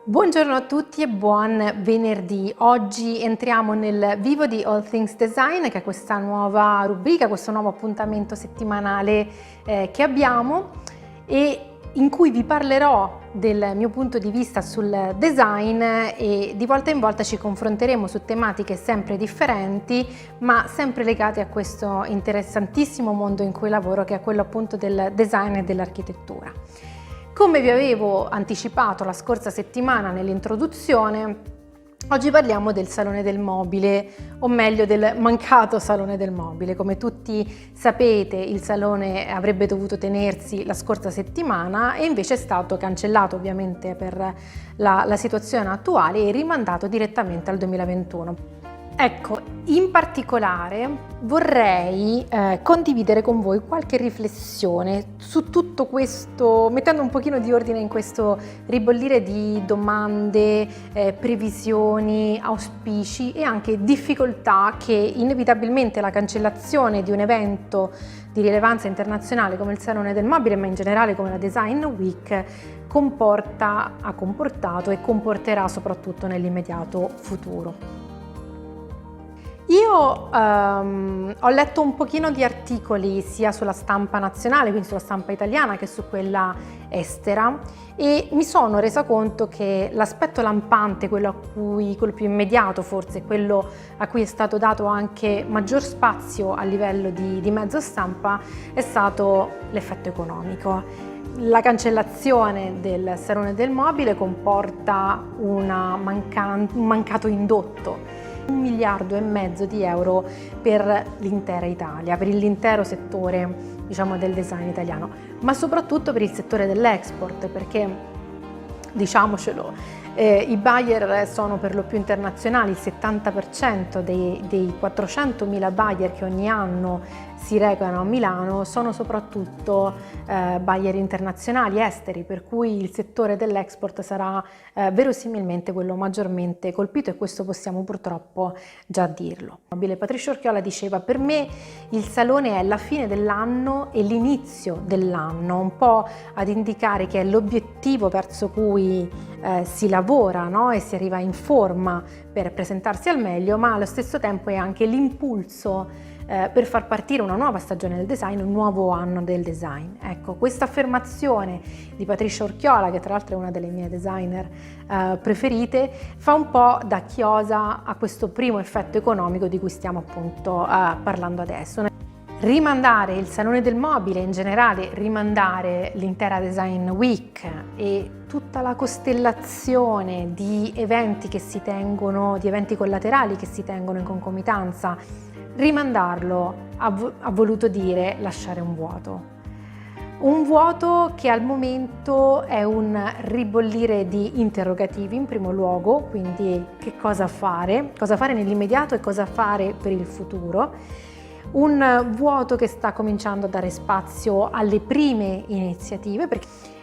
Buongiorno a tutti e buon venerdì. Oggi entriamo nel vivo di All Things Design, che è questa nuova rubrica, questo nuovo appuntamento settimanale che abbiamo e in cui vi parlerò del mio punto di vista sul design e di volta in volta ci confronteremo su tematiche sempre differenti, ma sempre legate a questo interessantissimo mondo in cui lavoro, che è quello appunto del design e dell'architettura. Come vi avevo anticipato la scorsa settimana nell'introduzione, oggi parliamo del Salone del Mobile, o meglio del mancato Salone del Mobile. Come tutti sapete, il salone avrebbe dovuto tenersi la scorsa settimana e invece è stato cancellato ovviamente per la situazione attuale e rimandato direttamente al 2021. Ecco, in particolare vorrei condividere con voi qualche riflessione su tutto questo, mettendo un pochino di ordine in questo ribollire di domande, previsioni, auspici e anche difficoltà che inevitabilmente la cancellazione di un evento di rilevanza internazionale come il Salone del Mobile, ma in generale come la Design Week, ha comportato e comporterà soprattutto nell'immediato futuro. Io ho letto un pochino di articoli sia sulla stampa nazionale, quindi sulla stampa italiana, che su quella estera e mi sono resa conto che l'aspetto lampante, quello più immediato forse, quello a cui è stato dato anche maggior spazio a livello di mezzo stampa, è stato l'effetto economico. La cancellazione del Salone del Mobile comporta un mancato indotto. 1,5 miliardi di euro per l'intera Italia, per l'intero settore, diciamo, del design italiano, ma soprattutto per il settore dell'export, perché diciamocelo, i buyer sono per lo più internazionali. Il 70% dei 400.000 buyer che ogni anno si recano a Milano sono soprattutto buyer internazionali, esteri, per cui il settore dell'export sarà verosimilmente quello maggiormente colpito, e questo possiamo purtroppo già dirlo. Patrizia Orchiola diceva: per me il salone è la fine dell'anno e l'inizio dell'anno, un po' ad indicare che è l'obiettivo verso cui si lavora, no? E si arriva in forma per presentarsi al meglio, ma allo stesso tempo è anche l'impulso per far partire una nuova stagione del design, un nuovo anno del design. Ecco, questa affermazione di Patrizia Orchiola, che tra l'altro è una delle mie designer preferite, fa un po' da chiosa a questo primo effetto economico di cui stiamo appunto parlando adesso. Rimandare il Salone del Mobile, in generale rimandare l'intera Design Week e tutta la costellazione di eventi che si tengono, di eventi collaterali che si tengono in concomitanza, rimandarlo ha voluto dire lasciare un vuoto che al momento è un ribollire di interrogativi in primo luogo, quindi che cosa fare nell'immediato e cosa fare per il futuro. Un vuoto che sta cominciando a dare spazio alle prime iniziative,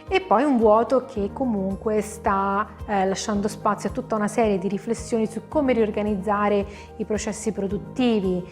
e poi un vuoto che comunque sta lasciando spazio a tutta una serie di riflessioni su come riorganizzare i processi produttivi,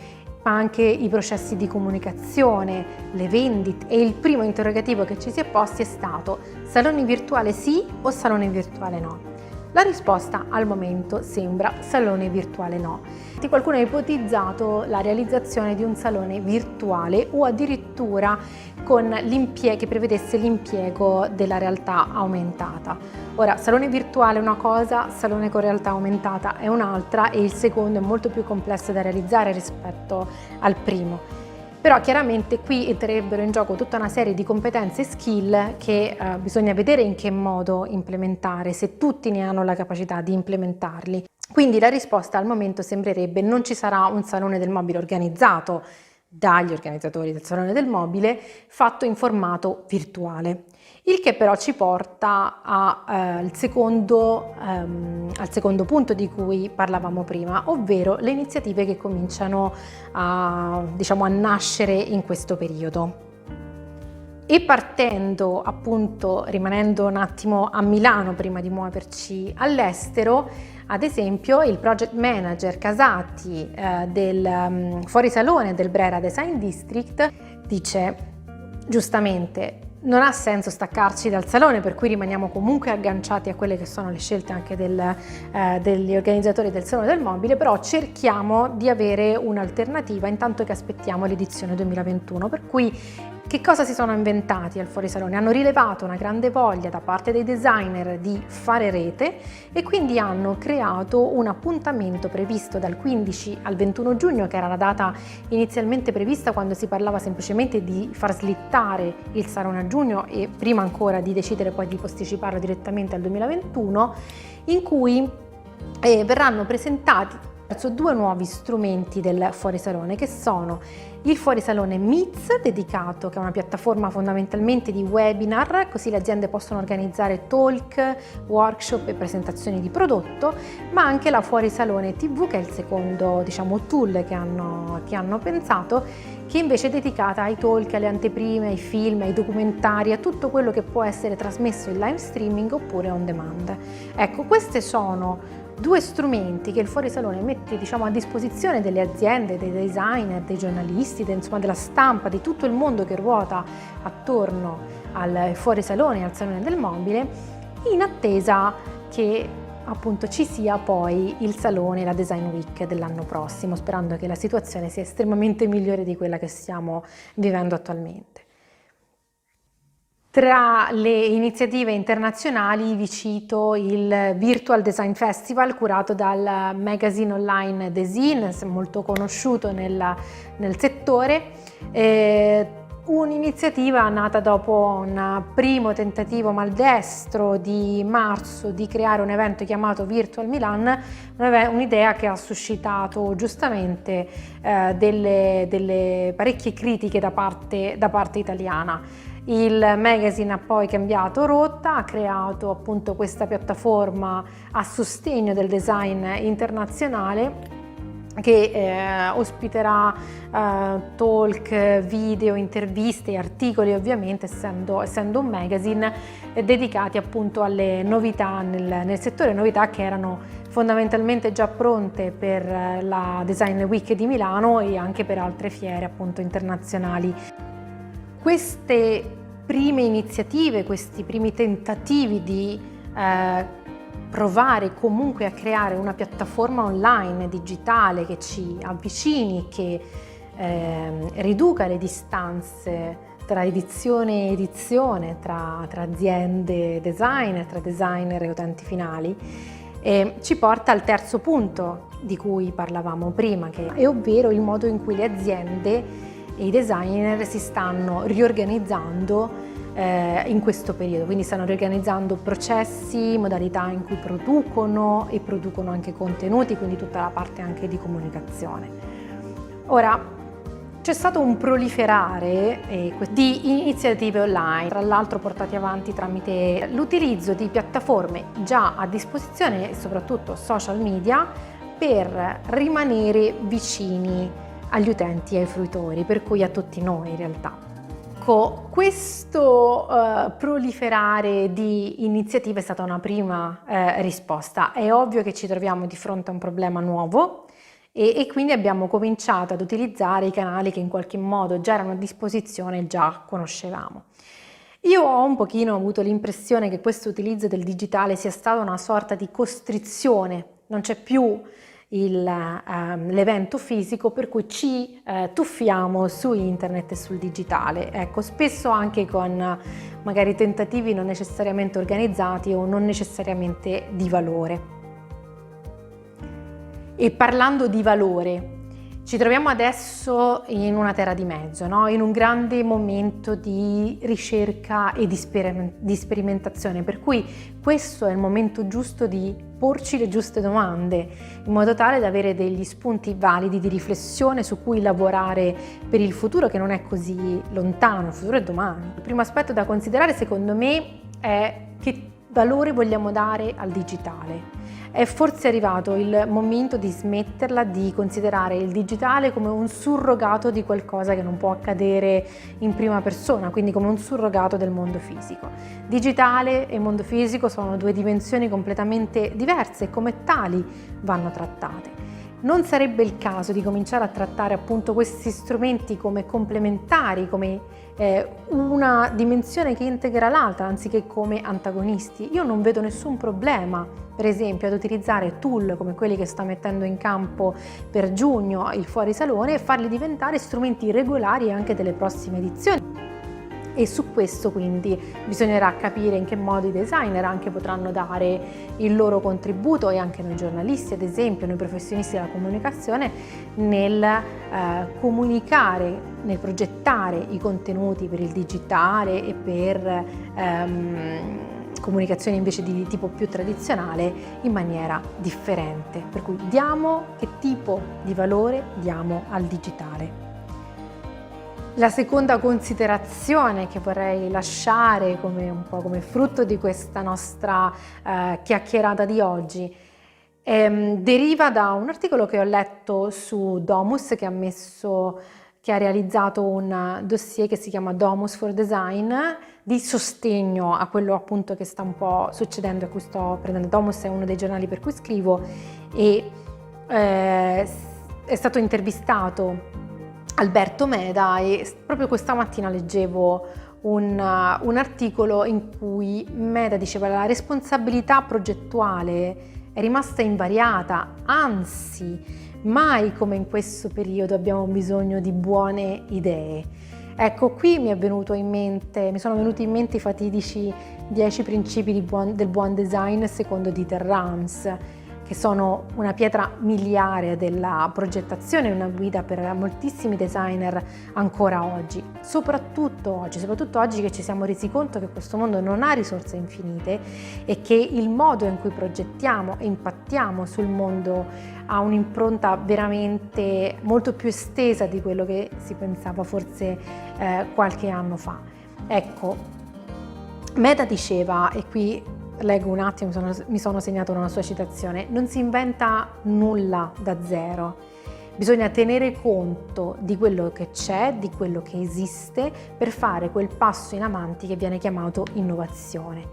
ma anche i processi di comunicazione, le vendite. E il primo interrogativo che ci si è posti è stato: salone virtuale sì o salone virtuale no? La risposta al momento sembra salone virtuale no. Qualcuno ha ipotizzato la realizzazione di un salone virtuale o addirittura che prevedesse l'impiego della realtà aumentata. Ora, salone virtuale è una cosa, salone con realtà aumentata è un'altra, e il secondo è molto più complesso da realizzare rispetto al primo. Però chiaramente qui entrerebbero in gioco tutta una serie di competenze e skill che bisogna vedere in che modo implementare, se tutti ne hanno la capacità di implementarli. Quindi la risposta al momento sembrerebbe: non ci sarà un Salone del Mobile organizzato dagli organizzatori del Salone del Mobile, fatto in formato virtuale. Il che però ci porta al secondo punto di cui parlavamo prima, ovvero le iniziative che cominciano a nascere in questo periodo. E partendo appunto, rimanendo un attimo a Milano prima di muoverci all'estero, ad esempio il project manager Casati del fuorisalone del Brera Design District dice giustamente: non ha senso staccarci dal salone, per cui rimaniamo comunque agganciati a quelle che sono le scelte anche degli organizzatori del Salone del Mobile, però cerchiamo di avere un'alternativa intanto che aspettiamo l'edizione 2021, per cui che cosa si sono inventati al fuorisalone? Hanno rilevato una grande voglia da parte dei designer di fare rete e quindi hanno creato un appuntamento previsto dal 15 al 21 giugno, che era la data inizialmente prevista quando si parlava semplicemente di far slittare il salone a giugno e prima ancora di decidere poi di posticiparlo direttamente al 2021, in cui verranno presentati due nuovi strumenti del fuorisalone, che sono il fuorisalone Meets, dedicato, che è una piattaforma fondamentalmente di webinar, così le aziende possono organizzare talk, workshop e presentazioni di prodotto, ma anche la fuorisalone TV, che è il secondo, diciamo, tool che hanno pensato, che invece è dedicata ai talk, alle anteprime, ai film, ai documentari, a tutto quello che può essere trasmesso in live streaming oppure on demand. Ecco, queste sono due strumenti che il fuorisalone mette, diciamo, a disposizione delle aziende, dei designer, dei giornalisti, insomma della stampa, di tutto il mondo che ruota attorno al fuorisalone, al Salone del Mobile, in attesa che appunto ci sia poi il salone, la Design Week dell'anno prossimo, sperando che la situazione sia estremamente migliore di quella che stiamo vivendo attualmente. Tra le iniziative internazionali vi cito il Virtual Design Festival curato dal magazine online Design, molto conosciuto nel settore, un'iniziativa nata dopo un primo tentativo maldestro di marzo di creare un evento chiamato Virtual Milan, un'idea che ha suscitato giustamente delle parecchie critiche da parte italiana. Il magazine ha poi cambiato rotta, ha creato appunto questa piattaforma a sostegno del design internazionale che ospiterà talk, video, interviste e articoli, ovviamente essendo un magazine dedicati appunto alle novità nel settore, novità che erano fondamentalmente già pronte per la Design Week di Milano e anche per altre fiere appunto internazionali. Queste prime iniziative, questi primi tentativi di provare comunque a creare una piattaforma online digitale che ci avvicini, che riduca le distanze tra edizione e edizione, tra aziende designer, tra designer e utenti finali, ci porta al terzo punto di cui parlavamo prima, che è ovvero il modo in cui le aziende e i designer si stanno riorganizzando in questo periodo, quindi stanno riorganizzando processi, modalità in cui producono e producono anche contenuti, quindi tutta la parte anche di comunicazione. Ora, c'è stato un proliferare di iniziative online, tra l'altro portate avanti tramite l'utilizzo di piattaforme già a disposizione e soprattutto social media per rimanere vicini agli utenti e ai fruitori, per cui a tutti noi in realtà. Questo proliferare di iniziative è stata una prima risposta. È ovvio che ci troviamo di fronte a un problema nuovo e quindi abbiamo cominciato ad utilizzare i canali che in qualche modo già erano a disposizione e già conoscevamo. Io ho un pochino avuto l'impressione che questo utilizzo del digitale sia stata una sorta di costrizione, non c'è più l'evento fisico, per cui ci tuffiamo su internet e sul digitale, ecco, spesso anche con magari tentativi non necessariamente organizzati o non necessariamente di valore. E parlando di valore, ci troviamo adesso in una terra di mezzo, no? In un grande momento di ricerca e di sperimentazione, per cui questo è il momento giusto di porci le giuste domande, in modo tale da avere degli spunti validi di riflessione su cui lavorare per il futuro, che non è così lontano, il futuro è domani. Il primo aspetto da considerare, secondo me, è che valore vogliamo dare al digitale. È forse arrivato il momento di smetterla di considerare il digitale come un surrogato di qualcosa che non può accadere in prima persona, quindi come un surrogato del mondo fisico. Digitale e mondo fisico sono due dimensioni completamente diverse e come tali vanno trattate. Non sarebbe il caso di cominciare a trattare appunto questi strumenti come complementari, come una dimensione che integra l'altra, anziché come antagonisti? Io non vedo nessun problema, per esempio, ad utilizzare tool come quelli che sto mettendo in campo per giugno, il fuorisalone, e farli diventare strumenti regolari anche delle prossime edizioni. E su questo quindi bisognerà capire in che modo i designer anche potranno dare il loro contributo, e anche noi giornalisti, ad esempio, noi professionisti della comunicazione, nel comunicare, nel progettare i contenuti per il digitale e per comunicazione invece di tipo più tradizionale in maniera differente. Per cui che tipo di valore diamo al digitale. La seconda considerazione che vorrei lasciare un po' come frutto di questa nostra chiacchierata di oggi deriva da un articolo che ho letto su Domus, che ha realizzato un dossier che si chiama Domus for Design, di sostegno a quello appunto che sta un po' succedendo, a cui sto prendendo. Domus è uno dei giornali per cui scrivo, e è stato intervistato Alberto Meda, e proprio questa mattina leggevo un articolo in cui Meda diceva che la responsabilità progettuale è rimasta invariata, anzi mai come in questo periodo abbiamo bisogno di buone idee. Ecco, qui mi sono venuti in mente i fatidici 10 principi del buon design secondo Dieter Rams, che sono una pietra miliare della progettazione, una guida per moltissimi designer ancora oggi, soprattutto oggi che ci siamo resi conto che questo mondo non ha risorse infinite e che il modo in cui progettiamo e impattiamo sul mondo ha un'impronta veramente molto più estesa di quello che si pensava forse qualche anno fa. Ecco, Meda diceva, e qui leggo un attimo, mi sono segnato una sua citazione: non si inventa nulla da zero, bisogna tenere conto di quello che c'è, di quello che esiste, per fare quel passo in avanti che viene chiamato innovazione.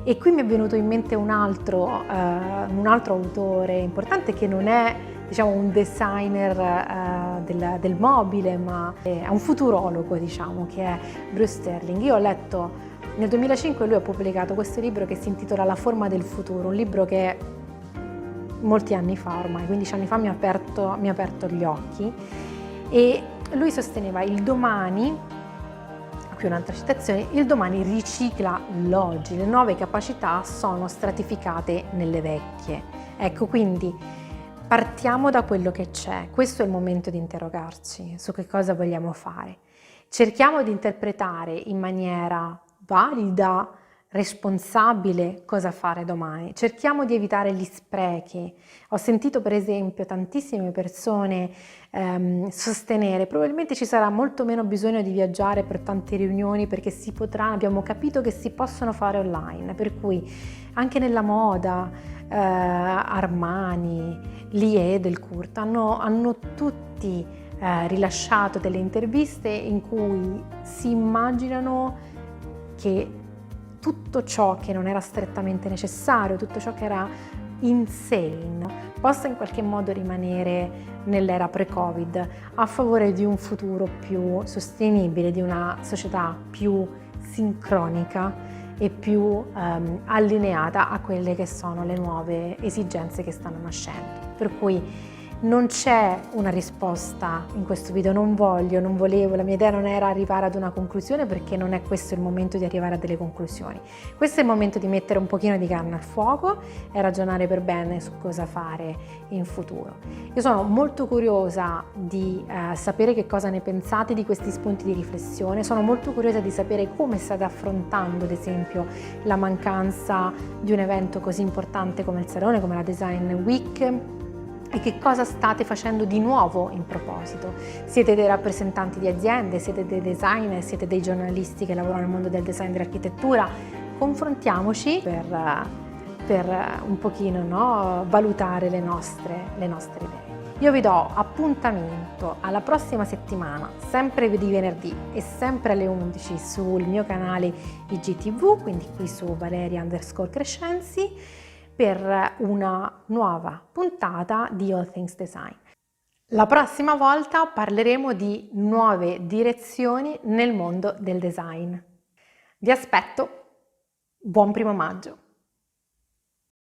E qui mi è venuto in mente un altro autore importante, che non è, diciamo, un designer del mobile, ma è un futurologo, diciamo, che è Bruce Sterling. Io ho letto nel 2005, lui ha pubblicato questo libro che si intitola La forma del futuro, un libro che molti anni fa, ormai 15 anni fa, mi ha aperto gli occhi, e lui sosteneva: il domani, qui un'altra citazione, il domani ricicla l'oggi, le nuove capacità sono stratificate nelle vecchie. Ecco, quindi partiamo da quello che c'è, questo è il momento di interrogarci su che cosa vogliamo fare. Cerchiamo di interpretare in maniera valida, responsabile, cosa fare domani. Cerchiamo di evitare gli sprechi. Ho sentito per esempio tantissime persone sostenere: probabilmente ci sarà molto meno bisogno di viaggiare per tante riunioni, perché abbiamo capito che si possono fare online, per cui anche nella moda Armani, Lie, Delcourt hanno tutti rilasciato delle interviste in cui si immaginano che tutto ciò che non era strettamente necessario, tutto ciò che era insane, possa in qualche modo rimanere nell'era pre-Covid, a favore di un futuro più sostenibile, di una società più sincronica e più allineata a quelle che sono le nuove esigenze che stanno nascendo. Per cui non c'è una risposta in questo video, non volevo, la mia idea non era arrivare ad una conclusione, perché non è questo il momento di arrivare a delle conclusioni. Questo è il momento di mettere un pochino di carne al fuoco e ragionare per bene su cosa fare in futuro. Io sono molto curiosa di sapere che cosa ne pensate di questi spunti di riflessione, sono molto curiosa di sapere come state affrontando, ad esempio, la mancanza di un evento così importante come il Salone, come la Design Week, e che cosa state facendo di nuovo in proposito. Siete dei rappresentanti di aziende, siete dei designer, siete dei giornalisti che lavorano nel mondo del design e dell'architettura. Confrontiamoci per un pochino valutare le nostre idee. Io vi do appuntamento alla prossima settimana, sempre di venerdì e sempre alle 11 sul mio canale IGTV, quindi qui su Valeria_Crescenzi. per una nuova puntata di All Things Design. La prossima volta parleremo di nuove direzioni nel mondo del design. Vi aspetto, buon 1° maggio!